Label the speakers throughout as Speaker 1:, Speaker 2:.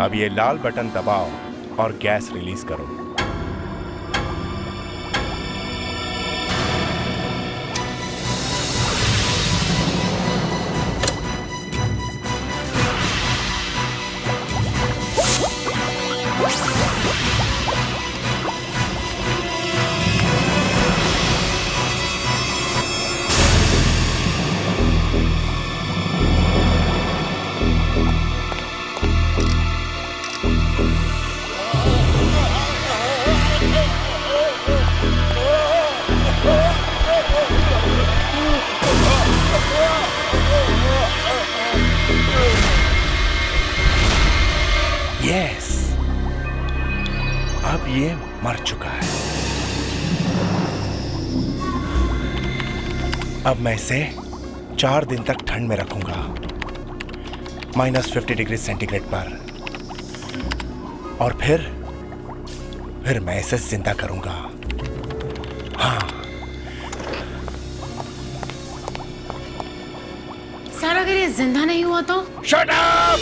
Speaker 1: अब ये लाल बटन दबाओ और गैस रिलीज करो। यस, अब ये मर चुका है। अब मैं इसे 4 दिन तक ठंड में रखूंगा, -50 डिग्री सेंटीग्रेड पर, और फिर मैं इसे जिंदा करूंगा। हाँ।
Speaker 2: सर, अगर ये जिंदा नहीं हुआ तो?
Speaker 1: Shut up!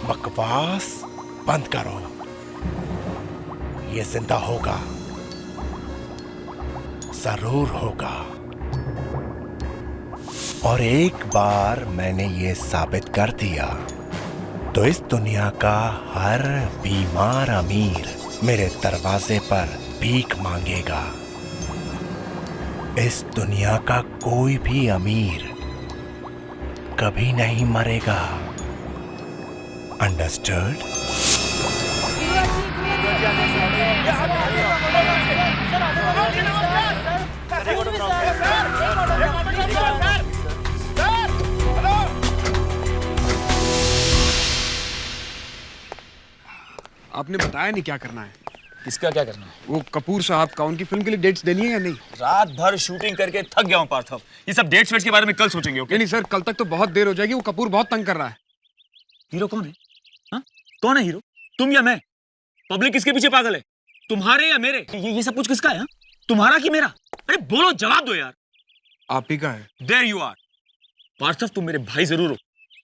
Speaker 1: बकवास बंद करो। ये जिंदा होगा, जरूर होगा। और एक बार मैंने ये साबित कर दिया तो इस दुनिया का हर बीमार अमीर मेरे दरवाजे पर भीख मांगेगा। इस दुनिया का कोई भी अमीर कभी नहीं मरेगा। Understood?
Speaker 3: आपने बताया नहीं क्या करना है।
Speaker 4: किसका क्या करना है?
Speaker 3: वो कपूर साहब का, उनकी फिल्म के लिए डेट्स देनी है या नहीं?
Speaker 4: रात भर शूटिंग करके थक गया हूँ पार्थव। ये सब डेट्स वेट्स के बारे में कल सोचेंगे। ओके?
Speaker 3: नहीं सर, कल तक तो बहुत देर हो जाएगी। वो कपूर बहुत तंग कर रहा है।
Speaker 4: हीरो कौन है? हाँ? कौन है हीरो? तुम या मैं? पब्लिक किसके पीछे पागल है? तुम्हारे या मेरे? ये सब कुछ किसका है? तुम्हारा कि मेरा? अरे बोलो, जवाब दो यार।
Speaker 3: आप ही का है।
Speaker 4: There you are. पार्थव, तुम मेरे भाई जरूर हो,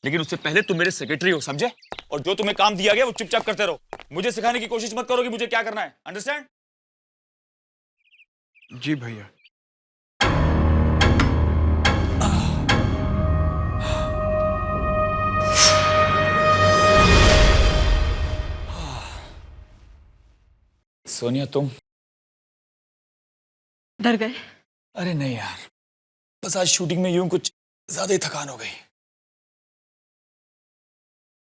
Speaker 4: लेकिन उससे पहले तुम मेरे सेक्रेटरी हो, समझे? और जो तुम्हें काम दिया गया वो चुपचाप करते रहो। मुझे सिखाने की कोशिश मत करो कि मुझे क्या करना है। अंडरस्टैंड?
Speaker 3: जी भैया।
Speaker 4: सोनिया, तुम
Speaker 2: डर गए?
Speaker 4: अरे नहीं यार, बस आज शूटिंग में यूं कुछ ज्यादा ही थकान हो गई।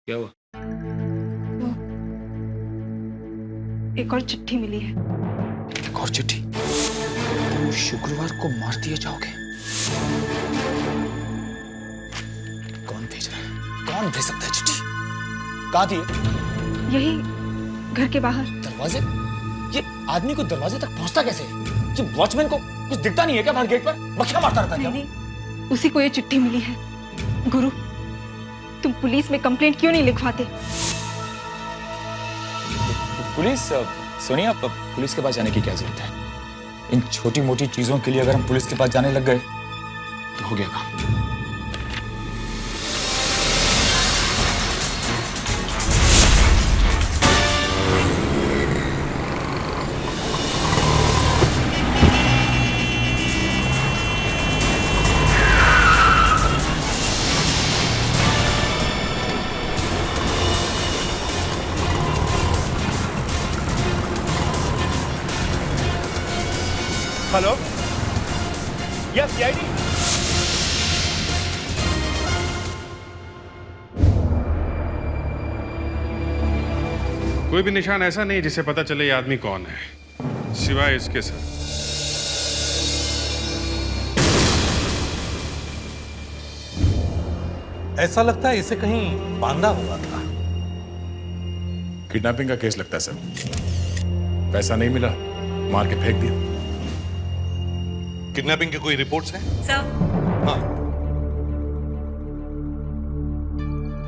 Speaker 4: क्या हुआ?
Speaker 2: एक और चिट्ठी मिली है।
Speaker 4: एक और चिट्ठी? तुम शुक्रवार को मार दिए जाओगे? कौन भेज रहा है? कौन भेज सकता है चिट्ठी? कहाँ थी ये?
Speaker 2: यही, घर के बाहर।
Speaker 4: दरवाजे? ये आदमी को दरवाजे तक पहुंचता कैसे? ये वॉचमैन को कुछ दिखता नहीं है क्या बाहर गेट पर? बखिया मारता रहता है क्या?
Speaker 2: नहीं, उसी को ये चिट्ठी मिली है। गुरु, तुम पुलिस में कंप्लेंट क्यों नहीं लिखवाते?
Speaker 4: पुलिस? सोनिया, पुलिस के पास जाने की क्या जरूरत है? इन छोटी मोटी चीजों के लिए अगर हम पुलिस के पास जाने लग गए तो हो गया काम।
Speaker 1: Hello, yes CID.
Speaker 5: कोई भी निशान ऐसा नहीं जिसे पता चले ये आदमी कौन है, सिवाय इसके सर।
Speaker 6: ऐसा लगता है इसे कहीं बांधा हुआ था।
Speaker 7: किडनैपिंग का केस लगता है सर। पैसा नहीं मिला, मार के फेंक दिया।
Speaker 6: किडनैपिंग के कोई रिपोर्ट्स हैं?
Speaker 8: सर,
Speaker 6: हाँ।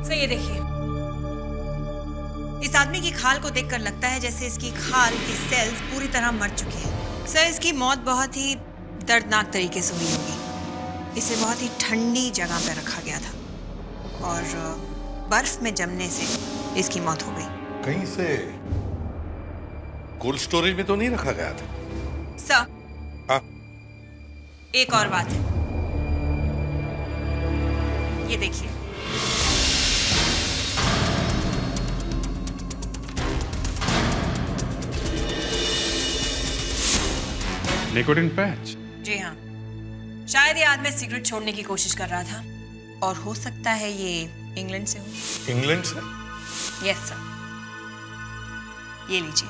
Speaker 8: सर ये देखिए, इस आदमी की खाल को देखकर लगता है जैसे इसकी खाल की सेल्स पूरी तरह मर चुकी है। सर, इसकी मौत बहुत ही दर्दनाक तरीके से हुई होगी। इसे बहुत ही ठंडी जगह पर रखा गया था और बर्फ में जमने से इसकी मौत हो गई।
Speaker 6: कहीं से कोल्ड स्टोरेज में तो नहीं रखा गया था?
Speaker 8: सर,
Speaker 6: हाँ?
Speaker 8: एक और बात है, ये देखिए।
Speaker 5: Nicotine patch.
Speaker 8: जी हाँ, शायद ये आदमी सिगरेट छोड़ने की कोशिश कर रहा था और हो सकता है ये इंग्लैंड से हो।
Speaker 6: इंग्लैंड से?
Speaker 8: यस सर, ये लीजिए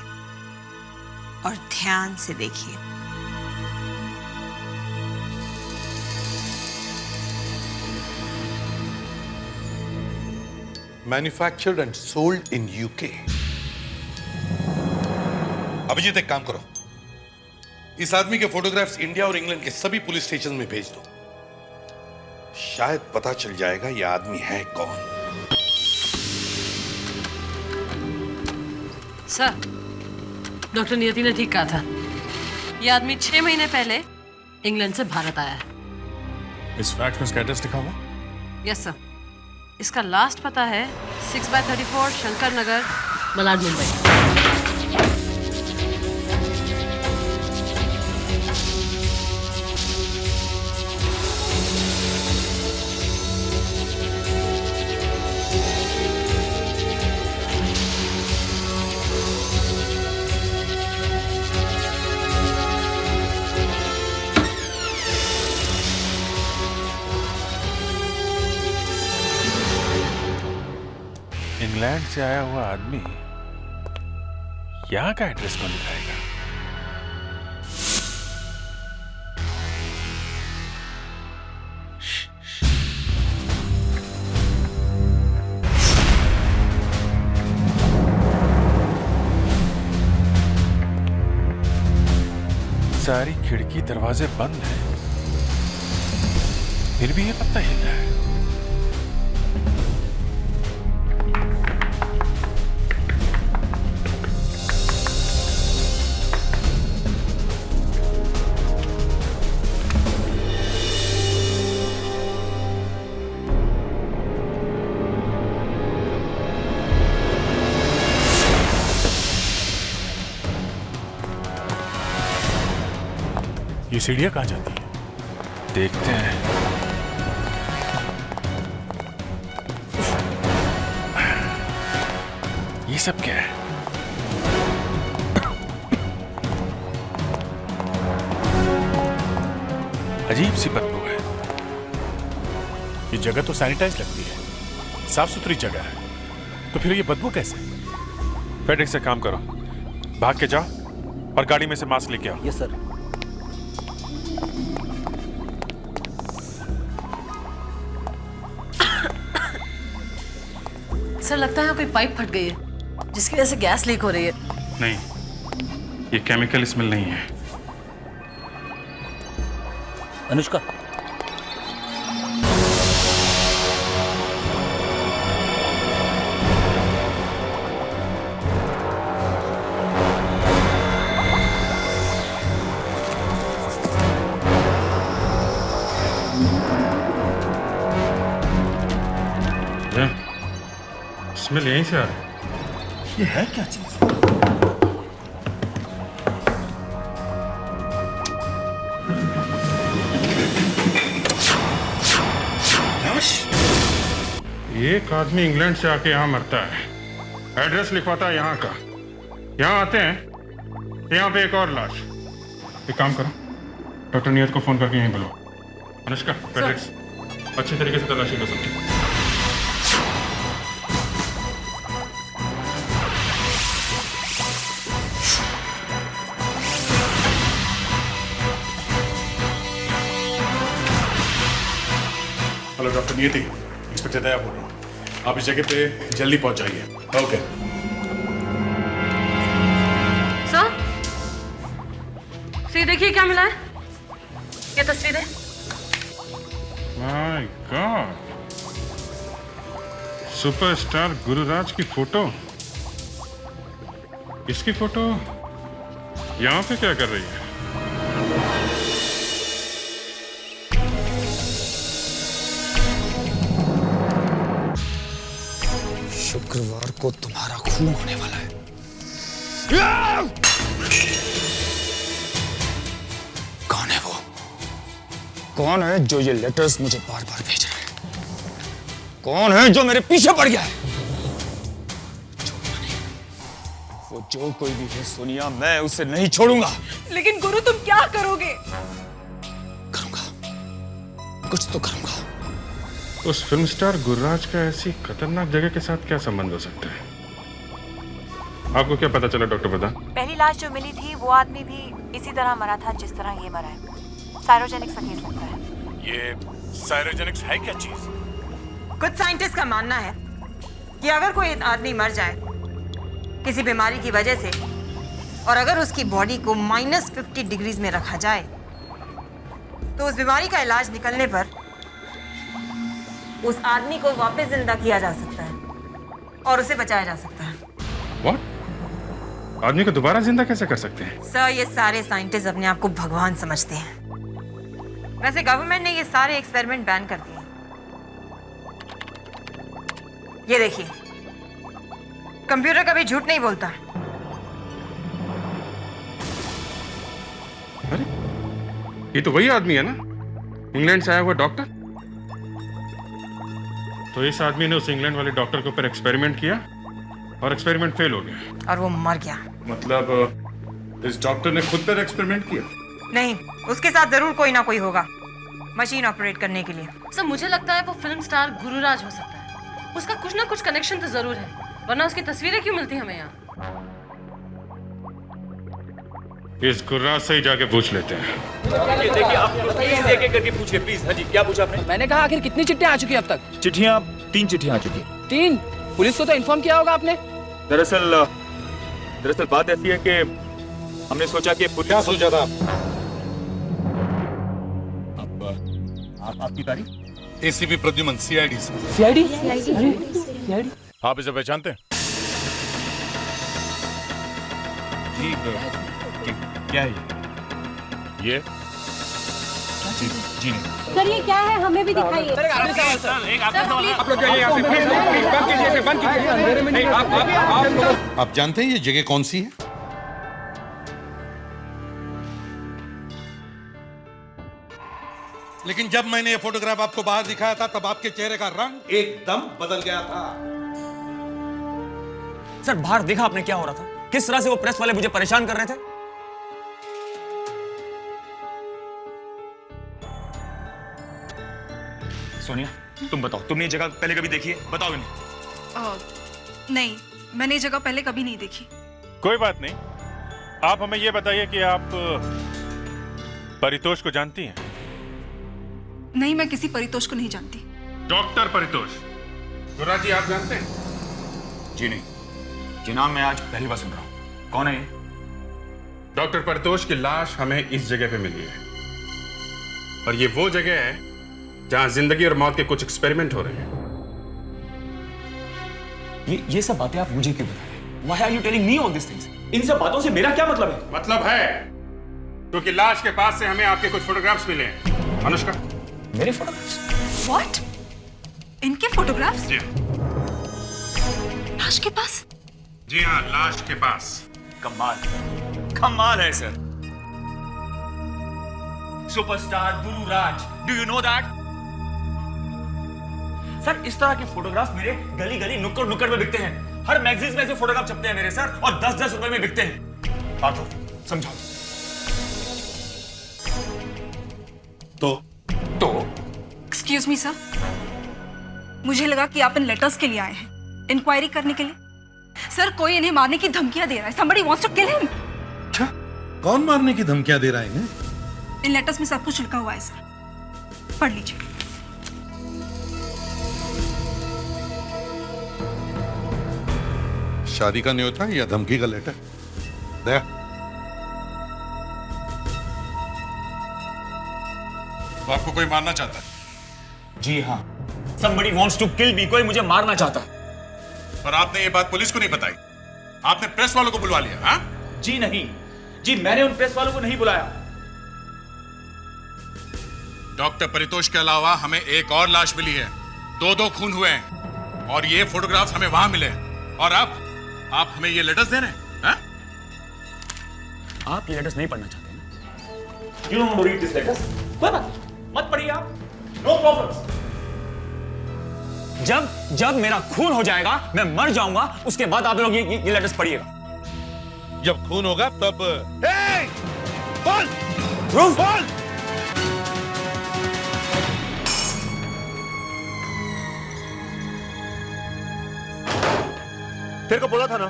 Speaker 8: और ध्यान से देखिए।
Speaker 6: Manufactured and sold in UK. Abhijit, एक काम करो, इस आदमी के फोटोग्राफ्स इंडिया और इंग्लैंड के सभी पुलिस स्टेशन में भेज दो। शायद पता चल जाएगा यह आदमी है कौन।
Speaker 9: सर, डॉक्टर नियति ने ठीक कहा था। यह आदमी 6 महीने पहले इंग्लैंड से भारत आया है।
Speaker 7: इस फैक्स में इसका एड्रेस लिखा हुआ?
Speaker 9: यस सर, इसका लास्ट पता है 6/34 शंकर नगर, मलाड, मुंबई।
Speaker 7: इंग्लैंड से आया हुआ आदमी यहाँ का एड्रेस कौन लिखाएगा? सारी खिड़की दरवाजे बंद हैं, फिर भी ये पता हिल रहा है। ये सीढ़ियां कहाँ जाती है? देखते हैं। ये सब क्या है? अजीब सी बदबू है। ये जगह तो सैनिटाइज लगती है, साफ सुथरी जगह है, तो फिर ये बदबू कैसे? फेडेक्स से काम करो, भाग के जाओ और गाड़ी में से मास्क लेके आओ।
Speaker 4: Yes sir.
Speaker 9: सर, लगता है कोई पाइप फट गई है जिसकी वजह से गैस लीक हो रही है।
Speaker 5: नहीं, ये केमिकल स्मेल नहीं है।
Speaker 4: अनुष्का,
Speaker 5: स्मेल यहीं से आ रहा है।
Speaker 4: ये है क्या चीज?
Speaker 5: एक आदमी इंग्लैंड से आके यहाँ मरता है, एड्रेस लिखवाता है यहाँ का, यहाँ आते हैं, यहाँ पे एक और लाश। एक काम करो, डॉक्टर नियत को फोन करके यहीं बुलाओ। अनुष्का, पेड्रिक्स अच्छी तरीके से तलाशी कर सकते हैं।
Speaker 7: हेलो डॉक्टर नियति, इंस्पेक्टर दया बोल रहा हूँ। आप इस जगह पे जल्दी पहुंच जाइए। ओके
Speaker 9: सर, ये देखिए क्या मिला है। ये तस्वीर है।
Speaker 5: माय गॉड, सुपरस्टार गुरुराज की फोटो। इसकी फोटो यहाँ पे क्या कर रही है?
Speaker 4: शुक्रवार को तुम्हारा खून होने वाला है। कौन है वो? कौन है जो ये लेटर्स मुझे बार बार भेज रहा है? कौन है जो मेरे पीछे पड़ गया है? वो जो कोई भी है सोनिया, मैं उसे नहीं छोड़ूंगा।
Speaker 2: लेकिन गुरु तुम क्या करोगे?
Speaker 4: करूंगा, कुछ तो करूंगा।
Speaker 5: उस फिल्म स्टार गुर्राज का ऐसी खतरनाक जगह के साथ क्या संबंध हो सकता है? आपको क्या पता चला डॉक्टर प्रधान?
Speaker 8: पहली लाश जो मिली थी वो आदमी भी इसी तरह मरा था जिस तरह ये मरा है। साइरोजेनिक्स का केस लगता है।
Speaker 7: ये साइरोजेनिक्स है क्या चीज?
Speaker 8: कुछ साइंटिस्ट का मानना है कि अगर कोई आदमी मर जाए किसी बीमारी की वजह से और अगर उसकी बॉडी को -50 डिग्रीज में रखा जाए तो उस बीमारी का इलाज निकलने पर उस आदमी को वापस जिंदा किया जा सकता है और उसे बचाया जा सकता है।
Speaker 5: What? आदमी को दोबारा जिंदा कैसे कर सकते हैं?
Speaker 8: सर, ये सारे साइंटिस्ट अपने आप को भगवान समझते हैं। वैसे गवर्नमेंट ने ये सारे एक्सपेरिमेंट बैन कर दिए। ये देखिए, कंप्यूटर कभी झूठ नहीं बोलता।
Speaker 5: अरे, ये तो वही आदमी है ना, इंग्लैंड से आया हुआ डॉक्टर। तो इस आदमी ने उस इंग्लैंड वाले डॉक्टर के ऊपर एक्सपेरिमेंट किया और एक्सपेरिमेंट फेल हो गया
Speaker 8: और वो मर गया।
Speaker 5: मतलब इस डॉक्टर ने खुद पर एक्सपेरिमेंट किया?
Speaker 8: नहीं, उसके साथ जरूर कोई ना कोई होगा मशीन ऑपरेट करने के लिए।
Speaker 9: सर मुझे लगता है वो फिल्म स्टार गुरुराज हो सकता है। उसका कुछ ना कुछ कनेक्शन तो जरूर है, वरना उसकी तस्वीरें क्यों मिलती हमें यहाँ?
Speaker 5: इस गुर्राज से ही जाके पूछ लेते हैं।
Speaker 4: देखिए आप प्लीज एक-एक करके पूछिए प्लीज। हाँ जी, क्या पूछा आपने?
Speaker 10: मैंने कहा आखिर कितनी चिट्ठियां आ चुकी हैं अब तक?
Speaker 4: चिट्ठियां 3 चिट्ठियां आ चुकी हैं।
Speaker 10: 3? पुलिस को तो इन्फॉर्म किया होगा आपने?
Speaker 4: दरअसल बात ऐसी है कि हमने सोचा कि
Speaker 6: क्या सोचा था?
Speaker 4: आपकी तारीफ?
Speaker 6: एसीपी प्रद्युमन, सीआईडी से।
Speaker 10: सीआईडी? सीआईडी?
Speaker 7: आप इसे पहचानते हैं?
Speaker 4: क्या है
Speaker 7: ये?
Speaker 4: जी नहीं।
Speaker 11: सर ये क्या है, हमें भी दिखाइए।
Speaker 10: सर एक आखिरी सवाल सर।
Speaker 3: एक आखिरी सवाल। आप लोग जाइए यहाँ से, प्लीज बंद कीजिए इसे, बंद कीजिए। नहीं, आप
Speaker 6: आप जानते हैं ये जगह कौन सी है? लेकिन जब मैंने ये फोटोग्राफ आपको बाहर दिखाया था तब आपके चेहरे का रंग एकदम बदल गया था।
Speaker 4: सर बाहर देखा आपने क्या हो रहा था? किस तरह से वो प्रेस वाले मुझे परेशान कर रहे थे? सोनिया, तुम बताओ, तुमने ये जगह पहले कभी देखी है? बताओ नहीं।
Speaker 2: नहीं, मैंने ये जगह पहले कभी नहीं देखी।
Speaker 7: कोई बात नहीं, आप हमें ये बताइए कि आप परितोष को जानती हैं?
Speaker 2: नहीं, मैं किसी परितोष को नहीं जानती।
Speaker 5: डॉक्टर परितोष गुर्राज जी आप जानते हैं?
Speaker 4: जी नहीं, ये नाम मैं आज पहली बार सुन रहा हूँ। कौन है ये?
Speaker 5: डॉक्टर परितोष की लाश हमें इस जगह पे मिली है और ये वो जगह है जहां जिंदगी और मौत के कुछ एक्सपेरिमेंट हो रहे हैं।
Speaker 4: ये सब बातें आप मुझे क्यों बता रहे हैं? Why are you telling me all these things? इन सब बातों से मेरा क्या मतलब है?
Speaker 5: मतलब है क्योंकि लाश के पास से हमें आपके कुछ फोटोग्राफ्स मिले हैं। अनुष्का,
Speaker 4: मेरे फोटोग्राफ्स?
Speaker 2: What? इनके फोटोग्राफ्स?
Speaker 5: जी
Speaker 2: लाश के पास?
Speaker 5: जी हाँ, लाश के पास।
Speaker 4: कमाल है sir. Superstar Gururaj, do you know that? Sir इस तरह के फोटोग्राफ मेरे गली गली नुक्कड़ नुक्कड़ में बिकते हैं। हर मैगजीन में ऐसे फोटोग्राफ छपते हैं मेरे सर, और 10-10 रुपए में बिकते हैं। बात हो, समझाओ। तो
Speaker 2: एक्सक्यूज मी सर, मुझे लगा कि आप इन लेटर्स के लिए आए हैं, इंक्वायरी करने के लिए। सर कोई इन्हें मारने की धमकियां दे रहा है। Somebody wants to kill him.
Speaker 6: अच्छा, कौन मारने की धमकियां दे रहा है इन्हें?
Speaker 2: इन लेटर्स में सब कुछ लिखा हुआ है सर, पढ़ लीजिए।
Speaker 6: शादी का न्योता या धमकी का लेटर? दया,
Speaker 5: तो आपको कोई मारना चाहता है?
Speaker 4: जी हाँ, somebody wants to kill me, कोई मुझे मारना चाहता है।
Speaker 5: और आपने ये बात पुलिस को नहीं बताई, आपने प्रेस वालों को बुलवा लिया? हाँ
Speaker 4: जी नहीं जी, मैंने उन प्रेस वालों को नहीं बुलाया।
Speaker 5: डॉक्टर परितोष के अलावा हमें एक और लाश मिली है। 2 खून हुए हैं
Speaker 7: और ये फोटोग्राफ्स हमें वहां मिले और आप हमें ये लेटर्स दे रहे हैं?
Speaker 4: आप ये लेटर्स नहीं पढ़ना चाहते ना? You don't want to read these letters? कोई बात नहीं, मत पढ़िए आप। No problems. जब मेरा खून हो जाएगा, मैं मर जाऊंगा, उसके बाद आप लोग ये लेटर्स पढ़िएगा।
Speaker 6: जब खून होगा तब
Speaker 4: बोल ध्रुव, बोल।
Speaker 1: तेरे को बोला था ना,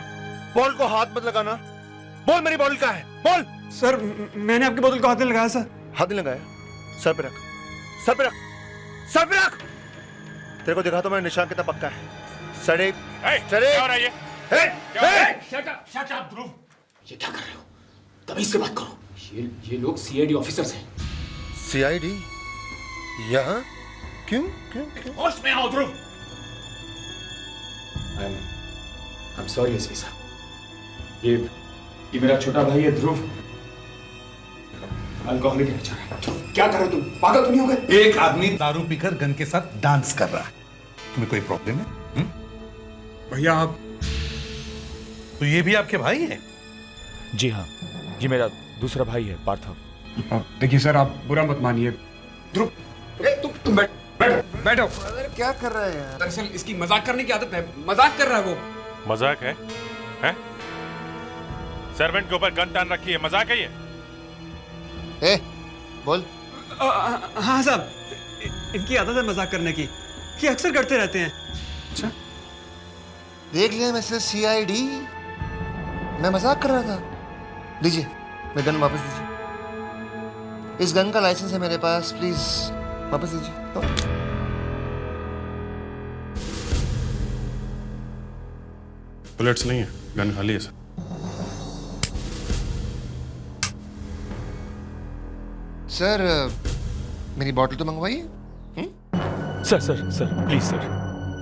Speaker 1: बॉल को हाथ मत लगाना। बोल मेरी बॉल का है, बोल।
Speaker 4: सर मैंने आपकी बोतल को हाथ नहीं लगाया सर।
Speaker 1: हाथ नहीं लगाया? सर पे रख, सर पे रख, सर पे रख। तेरे को दिखा तो मैं निशान कितना पक्का है। सड़े
Speaker 7: क्या हो रहा है ये?
Speaker 4: शट अप ध्रुव, ये क्या कर रहे हो? तमीज से बात करो। ये लोग सीआईडी ऑफिसर्स हैं।
Speaker 1: सीआईडी? यहाँ क्यों क्यों क्यों?
Speaker 4: होश में आओ ध्रुव। I'm sorry एसपी साहब, ये मेरा छोटा भाई है ध्रुव, अल्कोहलिक है बेचारा। क्या कर रहे हो तुम? पागल तो नहीं हो गए?
Speaker 6: एक आदमी दारू पीकर गन के साथ डांस कर रहा है, तुम्हें कोई प्रॉब्लम है?
Speaker 4: भैया आप,
Speaker 6: तो ये भी आपके भाई हैं?
Speaker 4: जी हाँ, ये मेरा दूसरा भाई है पार्थव।
Speaker 3: देखिए सर, आप बुरा मत मानिए। ध्रुव, तुम बैठो।
Speaker 1: क्या कर रहे हैं?
Speaker 3: दरअसल इसकी मजाक करने की आदत है, मजाक कर रहा है वो।
Speaker 7: मजाक है? हैं? सर्वेंट के ऊपर गन टान रखी है, मजाक है ये?
Speaker 1: ए, बोल।
Speaker 4: हाँ साहब, इनकी आदत है मजाक करने की, ये अक्सर करते रहते हैं। अच्छा,
Speaker 1: देख लिया मिस्टर सीआईडी, मैं मजाक कर रहा था। लीजिए, मैं गन वापस दीजिए। इस गन का लाइसेंस है मेरे पास, प्लीज वापस दीजिए।
Speaker 5: बुलेट्स नहीं है, गन खाली है सर।
Speaker 1: सर, मेरी बॉटल तो मंगवाइए।
Speaker 4: सर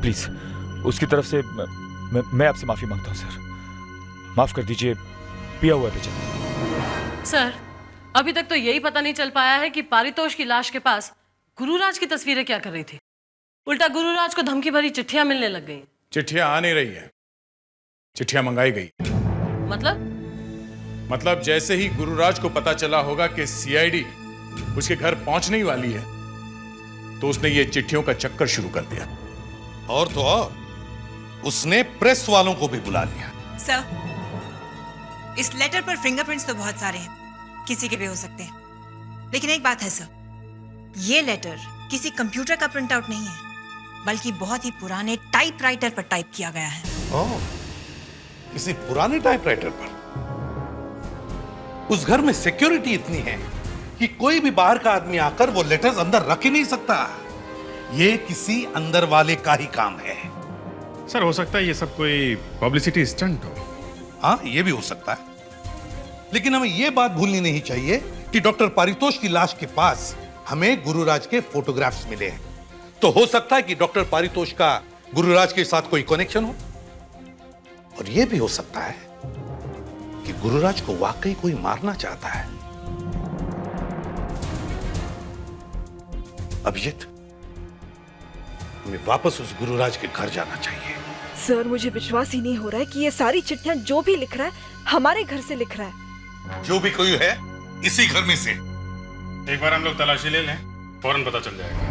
Speaker 4: प्लीज उसकी तरफ से मैं आपसे माफी मांगता हूँ सर, माफ कर दीजिए, पिया हुआ है बेचारा।
Speaker 9: सर, अभी तक तो यही पता नहीं चल पाया है कि पारितोष की लाश के पास गुरुराज की तस्वीरें क्या कर रही थी। उल्टा गुरुराज को धमकी भरी चिट्ठियां मिलने लग गई।
Speaker 7: चिट्ठियां आ नहीं रही है, चिट्ठियां मंगाई गई। मतलब जैसे ही गुरुराज को पता चला होगा कि सीआईडी उसके घर पहुंचने ही वाली है, तो उसने ये चिट्ठियों का चक्कर शुरू कर दिया।
Speaker 6: और तो और, उसने प्रेस वालों को भी बुला लिया।
Speaker 8: सर, इस लेटर पर फिंगरप्रिंट्स तो बहुत सारे हैं, किसी के भी हो सकते हैं, लेकिन एक बात है सर, ये लेटर किसी कंप्यूटर का प्रिंट आउट नहीं है, बल्कि बहुत ही पुराने टाइपराइटर पर टाइप किया गया है।
Speaker 6: ओह, किसी पुराने टाइपराइटर पर? उस घर में सिक्योरिटी इतनी है कि कोई भी बाहर का आदमी आकर वो लेटर्स अंदर रख ही नहीं सकता। ये किसी अंदर वाले का ही काम है।
Speaker 5: सर, हो सकता है ये सब कोई पब्लिसिटी स्टंट हो।
Speaker 6: हाँ, ये भी हो सकता है, लेकिन हमें ये बात भूलनी नहीं चाहिए कि डॉक्टर पारितोष की लाश के पास हमें गुरुराज के फोटोग्राफ्स मिले हैं। तो हो सकता है कि डॉक्टर पारितोष का गुरुराज के साथ कोई कनेक्शन हो, और यह भी हो सकता है कि गुरुराज को वाकई कोई मारना चाहता है। अभिजीत, हमें वापस उस गुरुराज के घर जाना चाहिए।
Speaker 2: सर, मुझे विश्वास ही नहीं हो रहा है कि ये सारी चिट्ठियां जो भी लिख रहा है हमारे घर से लिख रहा है।
Speaker 6: जो भी कोई है, इसी घर में से।
Speaker 5: एक बार हम लोग तलाशी ले लें, फौरन पता चल जाएगा।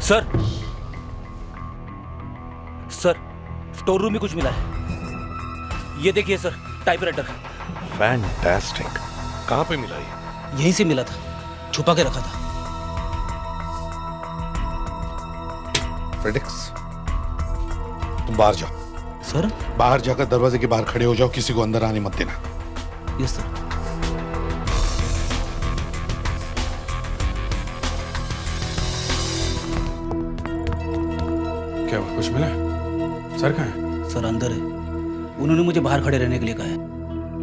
Speaker 4: सर, स्टोर रूम में कुछ मिला है। ये देखिए सर, टाइपराइटर।
Speaker 6: फैंटास्टिक। कहां पे मिला ये?
Speaker 4: यहीं से मिला था, छुपा के रखा था।
Speaker 6: फ्रेडिक्स, तुम बाहर जाओ।
Speaker 11: सर?
Speaker 6: बाहर जाकर दरवाजे के बाहर खड़े हो जाओ, किसी को अंदर आने मत देना।
Speaker 11: Yes sir.
Speaker 7: क्या हुआ, कुछ मिला? सर कहाँ है?
Speaker 11: सर अंदर है, उन्होंने मुझे बाहर खड़े रहने के लिए कहा है,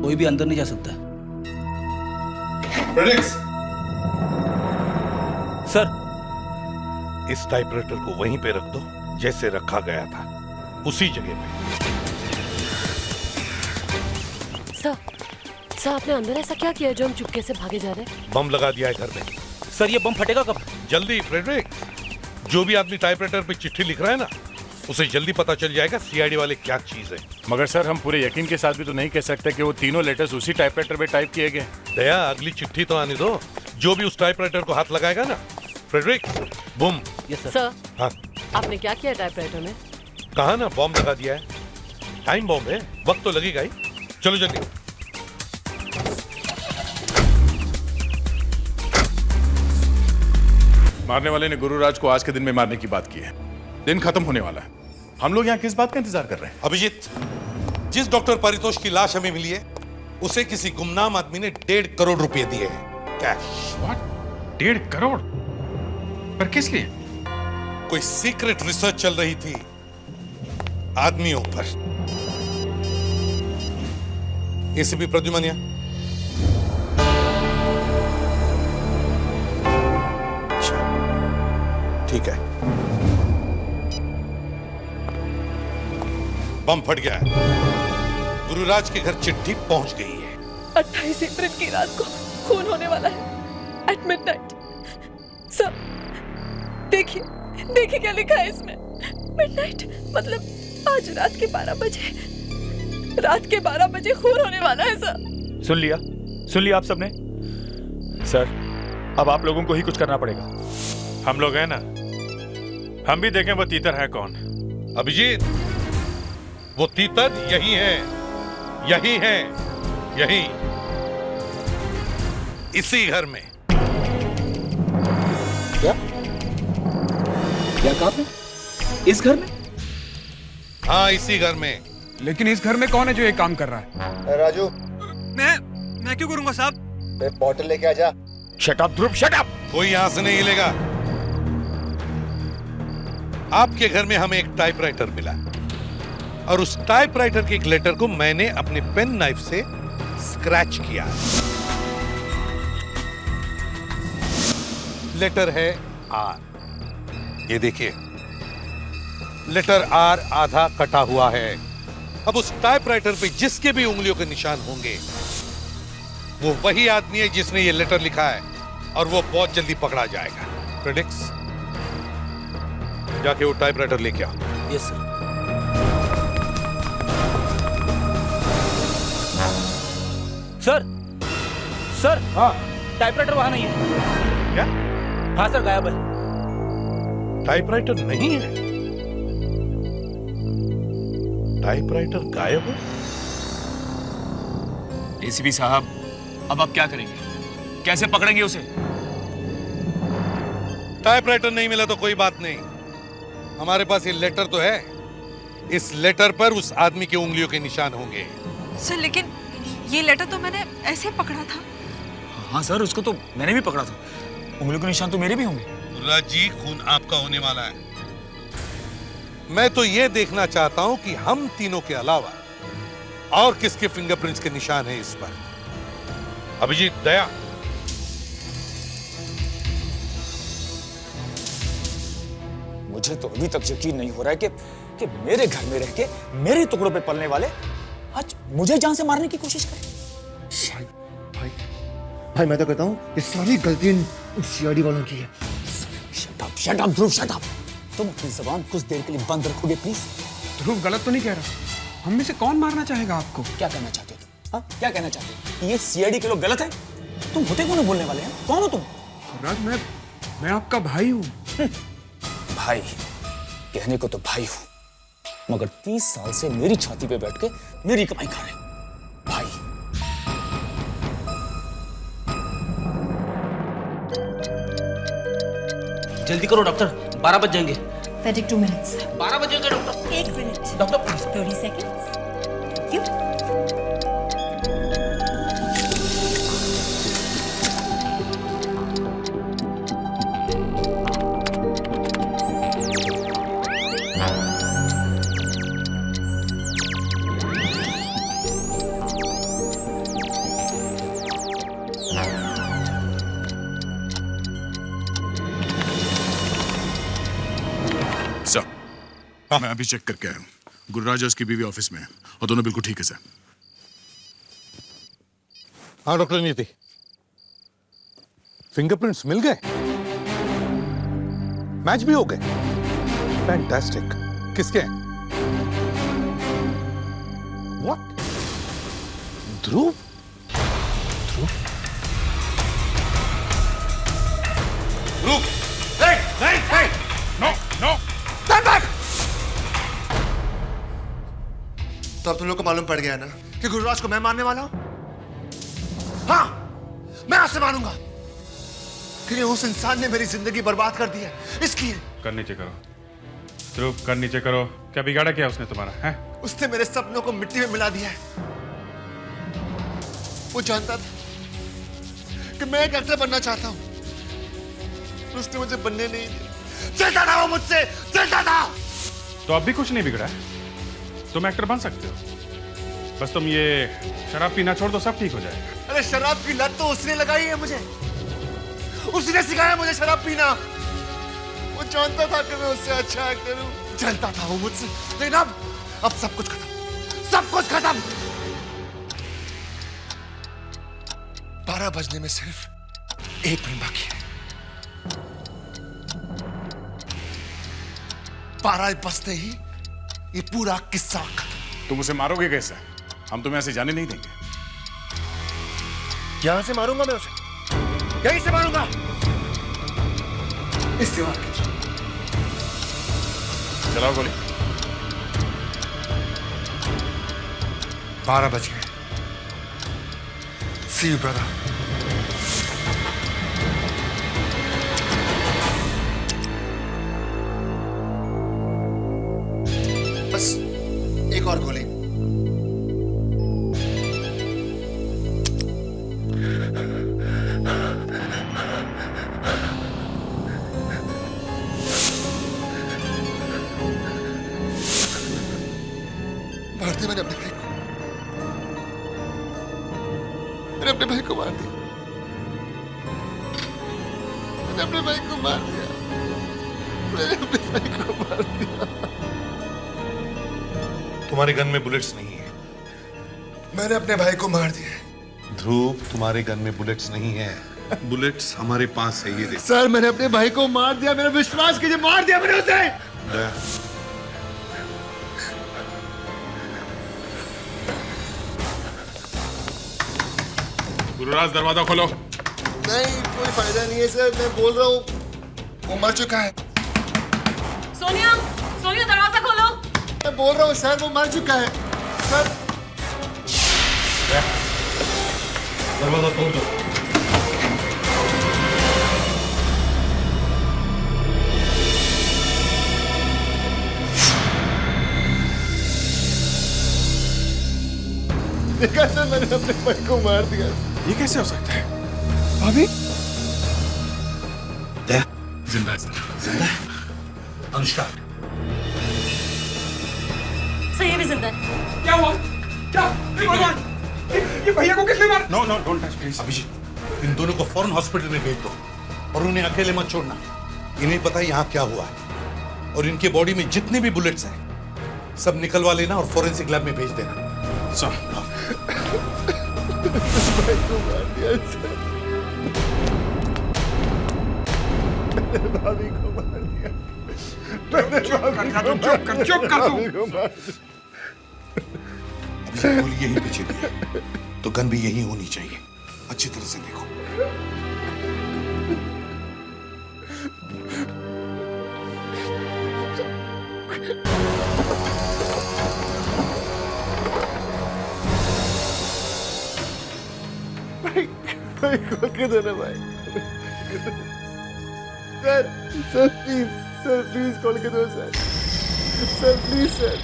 Speaker 11: कोई भी अंदर नहीं जा सकता।
Speaker 6: फ्रेडेरिक्स,
Speaker 11: सर
Speaker 6: इस टाइपराइटर को वहीं पे रख दो जैसे रखा गया था, उसी जगह पे।
Speaker 9: सर आपने अंदर ऐसा क्या किया जो हम चुपके से भागे जा रहे हैं?
Speaker 6: बम लगा दिया है घर में।
Speaker 11: सर ये बम फटेगा कब?
Speaker 6: जल्दी फ्रेडरिक, जो भी आदमी टाइपराइटर पे चिट्ठी लिख रहा है ना, उसे जल्दी पता चल जाएगा सीआईडी वाले क्या चीज है।
Speaker 7: मगर सर हम पूरे यकीन के साथ भी तो नहीं कह सकते कि वो तीनों लेटर्स उसी टाइपराइटर पे टाइप किए गए।
Speaker 6: दया, अगली चिट्ठी तो आने दो। जो भी उस टाइपराइटर को हाथ लगाएगा ना, Frederick, boom.
Speaker 11: Yes sir.
Speaker 9: Sir
Speaker 6: हाँ,
Speaker 9: आपने क्या किया टाइपराइटर में?
Speaker 6: कहा ना बॉम्ब लगा दिया है। टाइम बॉम्ब है, वक्त तो लगेगा ही। चलो जल्दी।
Speaker 7: मारने वाले ने गुरुराज को आज के दिन में मारने की बात की है। दिन खत्म होने वाला है, हम लोग यहाँ किस बात का इंतजार कर रहे हैं?
Speaker 6: अभिजीत, जिस डॉक्टर पारितोष की लाश हमें मिली है, उसे किसी गुमनाम आदमी ने 1.5 करोड़ रुपए दिए हैं, कैश।
Speaker 3: व्हाट? 1.5 करोड़? पर किस लिए?
Speaker 6: कोई सीक्रेट रिसर्च चल रही थी आदमियों पर। एसीपी प्रद्युमन, ठीक है। बम फट गया है, गुरुराज के घर चिट्ठी पहुंच गई है।
Speaker 9: 28 अप्रैल की रात को खून होने वाला है एट मिडनाइट। सर देखिए क्या लिखा है इसमें। मिडनाइट मतलब आज रात के 12 बजे। रात के 12 बजे खून होने वाला है सर।
Speaker 4: सुन लिया आप सबने? सर अब आप लोगों को ही कुछ करना पड़ेगा।
Speaker 7: हम लोग हैं ना, हम भी देखें वो तीतर है कौन।
Speaker 6: अभिजीत, वो तीतर यही है, यही इसी घर में।
Speaker 10: क्या कहा आपने? इस घर में?
Speaker 6: हाँ, इसी घर में।
Speaker 3: लेकिन इस घर में कौन है जो ये काम कर रहा है?
Speaker 1: राजू,
Speaker 3: मैं क्यों करूंगा साहब?
Speaker 1: बॉटल लेके आ जा।
Speaker 4: शट अप ध्रुव, शट अप।
Speaker 6: कोई यहां से नहीं हिलेगा। आपके घर में हमें एक टाइपराइटर मिला और उस टाइपराइटर के एक लेटर को मैंने अपने पेन नाइफ से स्क्रैच किया। लेटर है आर, ये देखिए, लेटर आर आधा कटा हुआ है। अब उस टाइपराइटर पे जिसके भी उंगलियों के निशान होंगे, वो वही आदमी है जिसने ये लेटर लिखा है और वो बहुत जल्दी पकड़ा जाएगा। प्रेडिक्स, जाके वो टाइपराइटर लेके आओ।
Speaker 11: Yes sir. सर हाँ, टाइपराइटर वहां नहीं है।
Speaker 6: क्या?
Speaker 11: हाँ सर, गायब है।
Speaker 6: टाइपराइटर नहीं है? टाइपराइटर गायब है?
Speaker 10: एसीपी साहब, अब आप क्या करेंगे? कैसे पकड़ेंगे उसे?
Speaker 6: टाइपराइटर नहीं मिला तो कोई बात नहीं, हमारे पास ये लेटर तो है। इस लेटर पर उस आदमी की उंगलियों के निशान होंगे।
Speaker 2: सर लेकिन ये लेटर तो मैंने ऐसे पकड़ा था।
Speaker 10: हाँ सर, उसको तो मैंने भी पकड़ा था, उंगलियों के निशान तो मेरे भी होंगे।
Speaker 6: गुरुराज जी, खून आपका होने वाला है। मैं तो ये देखना चाहता हूं कि हम तीनों के अलावा और किसके फिंगरप्रिंट्स के निशान हैं इस पर। अभिजीत, दया,
Speaker 10: मुझे तो अभी तक यकीन नहीं हो रहा है कि मेरे घर में रह के मेरे टुकड़ों पे पलने वाले आज मुझे जान से मारने की कोशिश करें।
Speaker 1: भाई मैं तो कहता हूँ ये सारी गलती सीआईडी वालों की है।
Speaker 10: शट अप ध्रुव, शट अप। तुम अपनी जबान कुछ देर के लिए बंद रखोगे प्लीज?
Speaker 3: ध्रुव गलत तो नहीं कह रहा। हम में से कौन मारना चाहेगा आपको?
Speaker 10: क्या कहना चाहते हो तुम? हाँ, क्या कहना चाहते हो? ये सीआईडी के लोग गलत हैं? तुम होते कौन हो बोलने वाले हैं? कौन हो तुम?
Speaker 3: राज, मैं आपका भाई हूँ।
Speaker 10: भाई कहने को तो भाई हूं, मगर 30 साल से मेरी छाती पे बैठ के मेरी कमाई खा रहे हो। भाई
Speaker 11: जल्दी करो डॉक्टर, 12 बज जाएंगे।
Speaker 2: Fedic 2 minutes.
Speaker 11: 12 बजे का doctor.
Speaker 2: 1 minute.
Speaker 11: Doctor
Speaker 2: 30 seconds. Thank you.
Speaker 7: Sir, मैं अभी चेक करके आया हूँ। गुरुराज और उसकी बीवी ऑफिस में है और दोनों बिल्कुल ठीक है सर।
Speaker 6: हाँ डॉक्टर नीति, फिंगरप्रिंट्स मिल गए, मैच भी हो गए। फैंटास्टिक। किसके हैं? व्हाट? ध्रुव?
Speaker 1: रुक! नहीं!
Speaker 7: No no
Speaker 1: Stand back! तो अब तुम लोग को मालूम पड़ गया ना कि गुरुराज को मैं मारने वाला हूं? हाँ, मैं आपसे मारूंगा क्योंकि उस इंसान ने मेरी जिंदगी बर्बाद कर दी है, इसलिए।
Speaker 3: कर नीचे करो ध्रुव, कर नीचे करो। क्या बिगाड़ा क्या उसने तुम्हारा है?
Speaker 1: उसने मेरे सपनों को मिट्टी में मिला दिया है। वो जानता था कि मैं एक एक्टर बनना चाहता हूं, उसने मुझे बनने नहीं दिया। चलता था वो मुझसे, चलता था।
Speaker 3: तो अब भी कुछ नहीं बिगड़ा है, तुम एक्टर बन सकते हो। बस तुम ये शराब पीना छोड़ दो, सब ठीक हो जाएगा।
Speaker 1: अरे शराब की लत तो उसने लगाई है मुझे, उसने सिखाया मुझे शराब पीना। वो जानता था कि मैं उससे अच्छा एक्टर हूं, चलता था वो मुझसे। लेकिन अब सब कुछ खत्म, सब कुछ खत्म। 12 बजने में सिर्फ 1 मिनट बाकी है। 12 बजते ही ये पूरा किस्सा खत्म।
Speaker 7: तुम उसे मारोगे कैसे? हम तुम्हें ऐसे जाने नहीं देंगे।
Speaker 1: यहां से मारूंगा मैं उसे, यहीं से मारूंगा, इस दीवार के।
Speaker 7: चलाओ गोली।
Speaker 1: 12 बज गए। See you, brother. बस एक और गोली। मार दिया मैंने अपने भाई को, मैंने अपने भाई को मार दिया, मैंने अपने भाई को मार दिया, मैंने अपने भाई को मार दिया।
Speaker 6: तुम्हारे गन में बुलेट्स नहीं है।
Speaker 1: मैंने अपने भाई को मार दिया।
Speaker 6: ध्रुव, तुम्हारे गन में बुलेट्स नहीं है। बुलेट्स हमारे पास है, ये देख।
Speaker 1: सर मैंने अपने भाई को मार दिया, मेरा विश्वास कीजिए, मार दिया मैंने उसे।
Speaker 7: गुरुराज, दरवाजा खोलो।
Speaker 1: नहीं, कोई फायदा नहीं है सर, मैं बोल रहा हूँ वो मर चुका है।
Speaker 9: सोनिया, सोनिया दरवाजा खोलो।
Speaker 1: मैं बोल रहा हूँ सर, वो मर चुका है सर।
Speaker 6: दरवाजा तोड़ दो।
Speaker 1: देखा सर, मैंने अपने भाई को मार दिया।
Speaker 7: ये कैसे हो सकता है?
Speaker 1: भाभी
Speaker 7: जिंदा है सर।
Speaker 6: जिंदा है? अनुष्का,
Speaker 9: सही भी जिंदा है।
Speaker 3: क्या हुआ? क्या? ये भैया को किसने मारा?
Speaker 7: No no, don't touch please.
Speaker 6: Abhijeet, इन दोनों को फौरन हॉस्पिटल में भेज दो और उन्हें अकेले मत छोड़ना। इन्हें पता है यहाँ क्या हुआ है, और इनके बॉडी में जितने भी बुलेट्स हैं सब निकलवा लेना और फोरेंसिक लैब में भेज देना।
Speaker 7: सर,
Speaker 1: भाई को मार दिया सर, मैंने भाभी को मार दिया,
Speaker 3: चुप कर तू।
Speaker 6: गोली यहीं पे चली है तो गन भी यहीं होनी चाहिए। अच्छी तरह से देखो।
Speaker 1: भाई को किधर है भाई? Sir sir please sir please call के दो sir, sir please sir,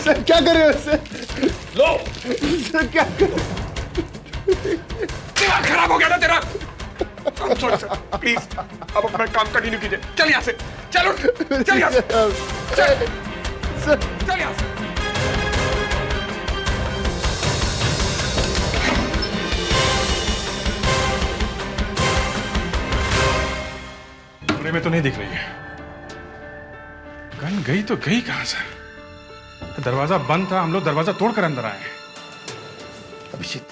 Speaker 1: sir क्या कर रहे हो सर?
Speaker 7: लो,
Speaker 1: सर क्या कर रहे हो?
Speaker 7: दिमाग खराब हो गया ना तेरा? प्लीज अब अपना काम कंटिन्यू कीजिए। चल यहाँ से, चलो, चल यहाँ से, चल, चल यहाँ से।
Speaker 3: कमरे में तो नहीं दिख रही है। गन गई तो गई कहां से? दरवाजा बंद था, हम लोग दरवाजा तोड़कर अंदर आए।
Speaker 6: अभिजीत,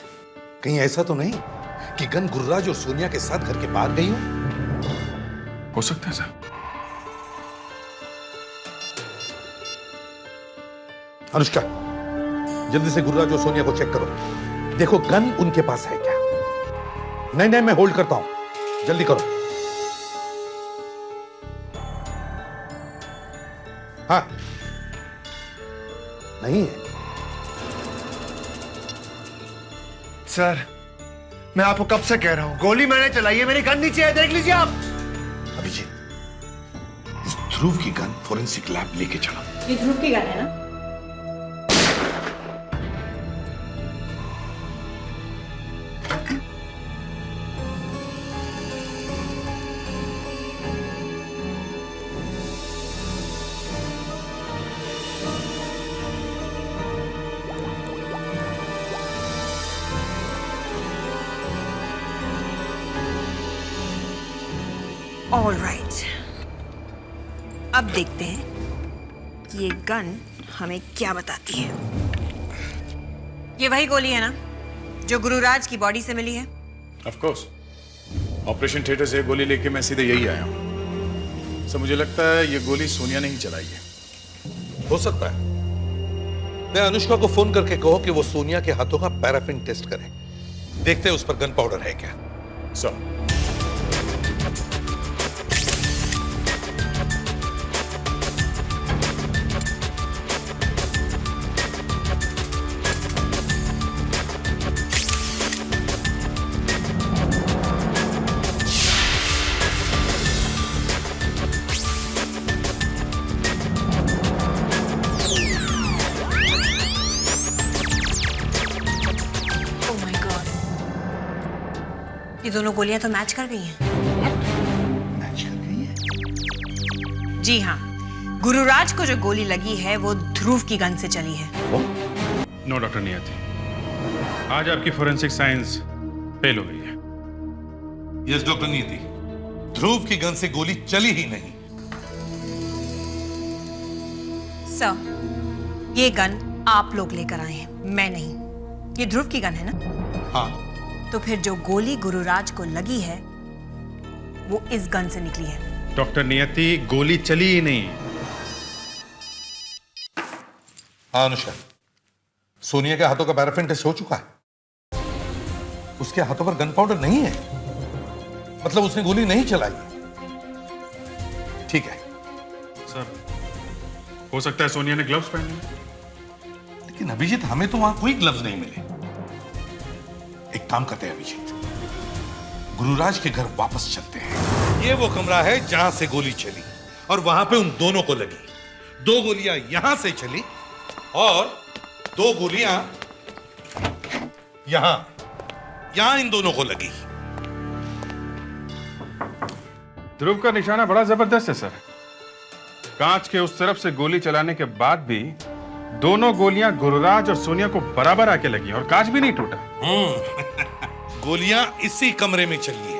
Speaker 6: कहीं ऐसा तो नहीं कि गन गुरुराज और सोनिया के साथ घर के बाहर गई
Speaker 3: हो सकता है सर।
Speaker 6: अनुष्का, जल्दी से गुरुराज और सोनिया को चेक करो, देखो गन उनके पास है क्या। नहीं नहीं, मैं होल्ड करता हूं, जल्दी करो। हाँ, नहीं है।
Speaker 1: सर मैं आपको कब से कह रहा हूं, गोली मैंने चलाई है, मेरी गन नीचे है, देख लीजिए आप।
Speaker 6: अभिजीत, इस ध्रुव की गन फोरेंसिक लैब लेके चलो।
Speaker 8: ये ध्रुव की गन है ना? ऑल राइट, अब देखते हैं कि ये गन हमें क्या बताती है। ये वही गोली है ना जो गुरुराज की बॉडी से मिली है?
Speaker 7: ऑफ कोर्स, ऑपरेशन थिएटर से गोली लेके मैं सीधे यही आया हूँ। सर मुझे लगता है ये गोली सोनिया ने ही चलाई है।
Speaker 6: हो सकता है। मैं अनुष्का को फोन करके कहो कि वो सोनिया के हाथों का पैराफिन टेस्ट करे, देखते हैं उस पर गन पाउडर है क्या।
Speaker 7: सर
Speaker 8: ये दोनों गोलियां तो मैच कर गई हैं।
Speaker 6: मैच कर गई है?
Speaker 8: जी हाँ, गुरुराज को जो गोली लगी है वो ध्रुव की गन से चली है।
Speaker 3: नो डॉक्टर नियति, आज आपकी फोरेंसिक साइंस फेल हो गई है।
Speaker 6: यस डॉक्टर नियति, ध्रुव की गन से गोली चली ही नहीं।
Speaker 8: सर, ये गन आप लोग लेकर आए हैं, मैं नहीं। ये ध्रुव की गन है ना?
Speaker 6: हाँ।
Speaker 8: तो फिर जो गोली गुरुराज को लगी है वो इस गन से निकली है।
Speaker 3: डॉक्टर नियति, गोली चली ही नहीं।
Speaker 6: हाँ अनुष्का, सोनिया के हाथों का पैराफिन टेस्ट हो चुका है। उसके हाथों पर गन पाउडर नहीं है, मतलब उसने गोली नहीं चलाई। ठीक है
Speaker 3: सर, हो सकता है सोनिया ने ग्लव्स पहने,
Speaker 6: लेकिन अभिजीत हमें तो वहां कोई ग्लव्स नहीं मिले। एक काम करते हैं अभिजीत, गुरुराज के घर वापस चलते हैं। ये वो कमरा है जहां से गोली चली और वहां पे उन दोनों को लगी। 2 गोलियां यहां से चली और 2 गोलियां यहां इन दोनों को लगी।
Speaker 3: ध्रुव का निशाना बड़ा जबरदस्त है सर। कांच के उस तरफ से गोली चलाने के बाद भी दोनों गोलियां गुरुराज और सोनिया को बराबर आके लगी और कांच भी नहीं टूटा।
Speaker 6: गोलियां इसी कमरे में चली है।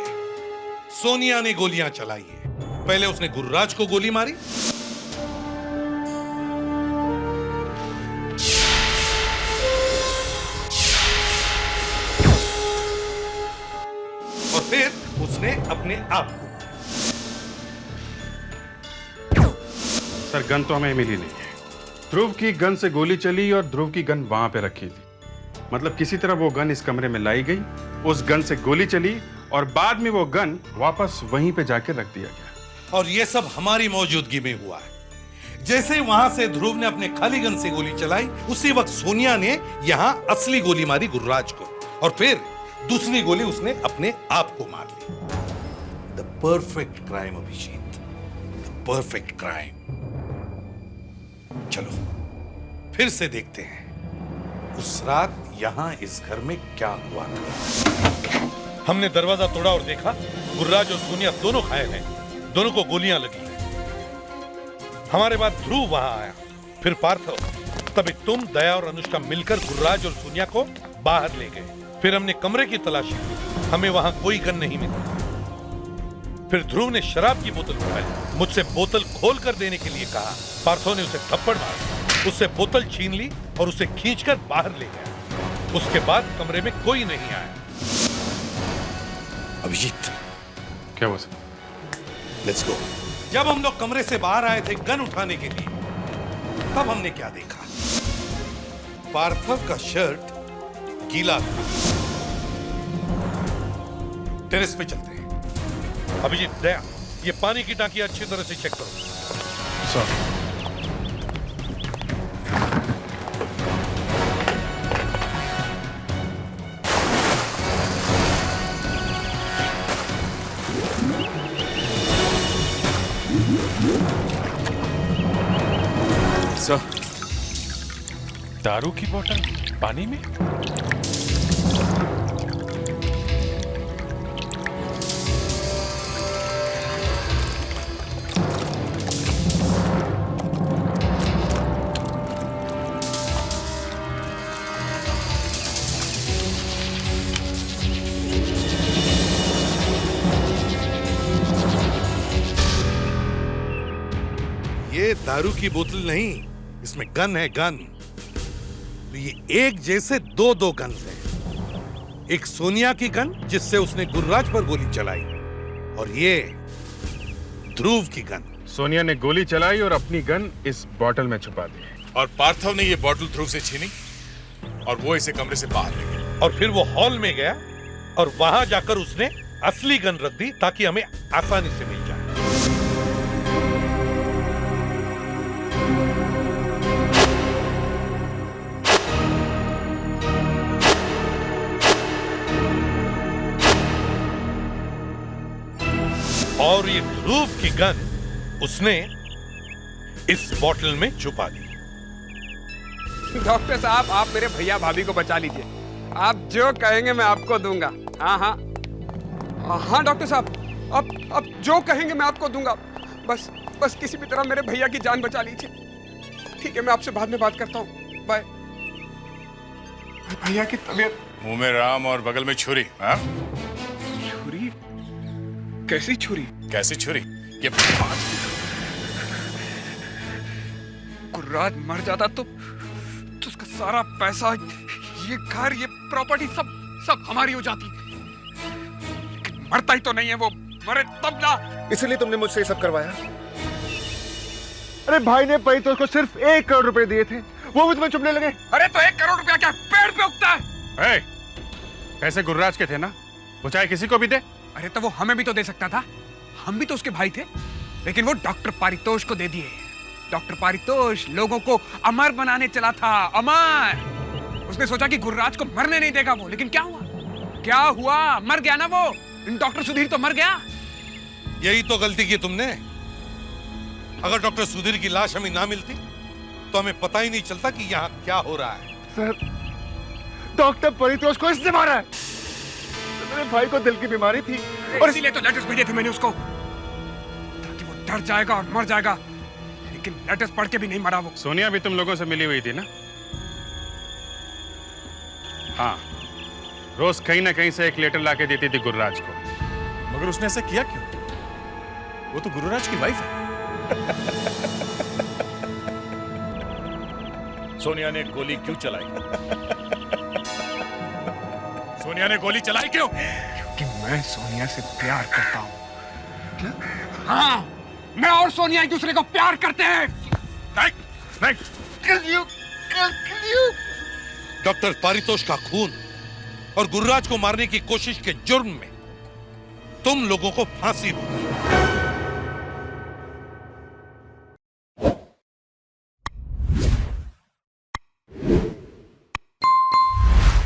Speaker 6: सोनिया ने गोलियां चलाई है। पहले उसने गुरुराज को गोली मारी, और फिर उसने अपने आप को।
Speaker 3: सर गन तो हमें मिली नहीं है। ध्रुव की गन से गोली चली और ध्रुव की गन वहां पे रखी थी। मतलब किसी तरह वो गन इस कमरे में लाई गई, उस गन से गोली चली और बाद में वो गन वापस वहीं पे जाके रख दिया गया।
Speaker 6: और ये सब हमारी मौजूदगी में हुआ है। जैसे वहां से ध्रुव ने अपने खाली गन से गोली चलाई, उसी वक्त सोनिया ने यहां असली गोली मारी गुरुराज को, और फिर दूसरी गोली उसने अपने आप को मार ली। The perfect crime Abhijeet, the perfect crime. चलो फिर से देखते हैं उस रात यहां इस घर में क्या हुआ था। हमने दरवाजा तोड़ा और देखा गुर्राज और सोनिया दोनों घायल हैं, दोनों को गोलियां लगी हैं। हमारे बाद ध्रुव वहां आया, फिर पार्थव, तभी तुम, दया और अनुष्का मिलकर गुर्राज और सोनिया को बाहर ले गए। फिर हमने कमरे की तलाशी की, हमें वहां कोई गन नहीं मिला। फिर ध्रुव ने शराब की बोतल उठाई, मुझसे बोतल खोल कर देने के लिए कहा। पार्थव ने उसे थप्पड़ मारा, उससे बोतल छीन ली और उसे खींचकर बाहर ले गया। उसके बाद कमरे में कोई नहीं आया। अभिजीत,
Speaker 3: क्या हुआ सर?
Speaker 6: Let's go. जब हम लोग कमरे से बाहर आए थे गन उठाने के लिए, तब हमने क्या देखा? पार्थव का शर्ट गीला था। टेरेस पे चलते हैं। अभिजीत, दया, ये पानी की टांकी अच्छी तरह से चेक करो।
Speaker 3: सर,
Speaker 7: दारू की बोतल पानी में?
Speaker 6: ये दारू की बोतल नहीं, इसमें गन है, गन। तो ये एक जैसे दो गन हैं। एक सोनिया की गन जिससे उसने गुर्राज पर गोली चलाई, और ये ध्रुव की गन।
Speaker 3: सोनिया ने गोली चलाई और अपनी गन इस बोतल में छुपा दी।
Speaker 7: और पार्थव ने ये बोतल ध्रुव से छीनी और वो इसे कमरे से बाहर ले गया।
Speaker 6: और फिर वो हॉल में गया और वहां जाकर उसने असली गन रख दी ताकि हमें आसानी से मिल जाए। और ये ध्रुव की गन उसने इस बोतल में छुपा दी।
Speaker 12: डॉक्टर साहब, आप मेरे भैया भाभी को बचा लीजिए। आप जो कहेंगे मैं आपको दूंगा। हाँ हाँ हाँ डॉक्टर साहब, आप जो कहेंगे मैं आपको दूंगा। बस किसी भी तरह मेरे भैया की जान बचा लीजिए। ठीक है, मैं आपसे बाद में बात करता हूँ। बाय। भैया की तबीयत।
Speaker 7: मुंह में राम और बगल में छुरी। हाँ?
Speaker 12: छुरी? कैसी छुरी?
Speaker 7: कैसी छुरी? ये
Speaker 12: गुर्राज मर जाता तो उसका सारा पैसा, ये घर, ये प्रॉपर्टी सब हमारी हो जाती। लेकिन मरता ही तो नहीं है वो। मरे तब ना।
Speaker 1: इसलिए तुमने मुझसे ये सब करवाया? अरे भाई ने परितोष को सिर्फ 1 करोड़ रुपए दिए थे, वो भी तुम्हें चुपने लगे।
Speaker 12: अरे तो 1 करोड़ रुपया क्या पेड़ पे उगता है?
Speaker 3: पैसे गुर्राज के थे ना, वो चाहे किसी को भी दे।
Speaker 12: अरे तो वो हमें भी तो दे सकता था, हम भी तो उसके भाई थे। लेकिन वो डॉक्टर पारितोष को दे दिए। डॉक्टर पारितोष लोगों को अमर बनाने चला था, अमर। उसने सोचा कि गुर्राज को मरने नहीं देगा वो, लेकिन क्या हुआ? क्या हुआ? मर गया ना वो। डॉक्टर सुधीर तो मर गया।
Speaker 6: यही तो गलती की तुमने। अगर डॉक्टर सुधीर की लाश हमें ना मिलती तो हमें पता ही नहीं चलता कि यहाँ क्या हो रहा है।
Speaker 1: सर, डॉक्टर परितोष को इसने मारा है। मेरे भाई को दिल की बीमारी थी
Speaker 12: और इसीलिए तो लेटर्स भेजे थे मैंने उसको, ताकि वो डर जाएगा और मर जाएगा। लेकिन लेटर्स पढ़ के भी नहीं मरा वो।
Speaker 3: सोनिया भी तुम लोगों से मिली हुई थी ना? हाँ, रोज कहीं ना कहीं से एक लेटर लाके देती थी गुर्राज को।
Speaker 7: मगर उसने ऐसा किया क्यों? वो तो गुरुराज की वाइफ है।
Speaker 10: सोनिया ने गोली क्यों चलाई?
Speaker 7: सोनिया ने गोली चलाई क्यों?
Speaker 12: क्योंकि मैं सोनिया से प्यार करता हूँ। हाँ, मैं और सोनिया एक दूसरे को प्यार करते हैं।
Speaker 6: डॉक्टर पारितोष का खून और गुर्राज को मारने की कोशिश के जुर्म में तुम लोगों को फांसी होगी।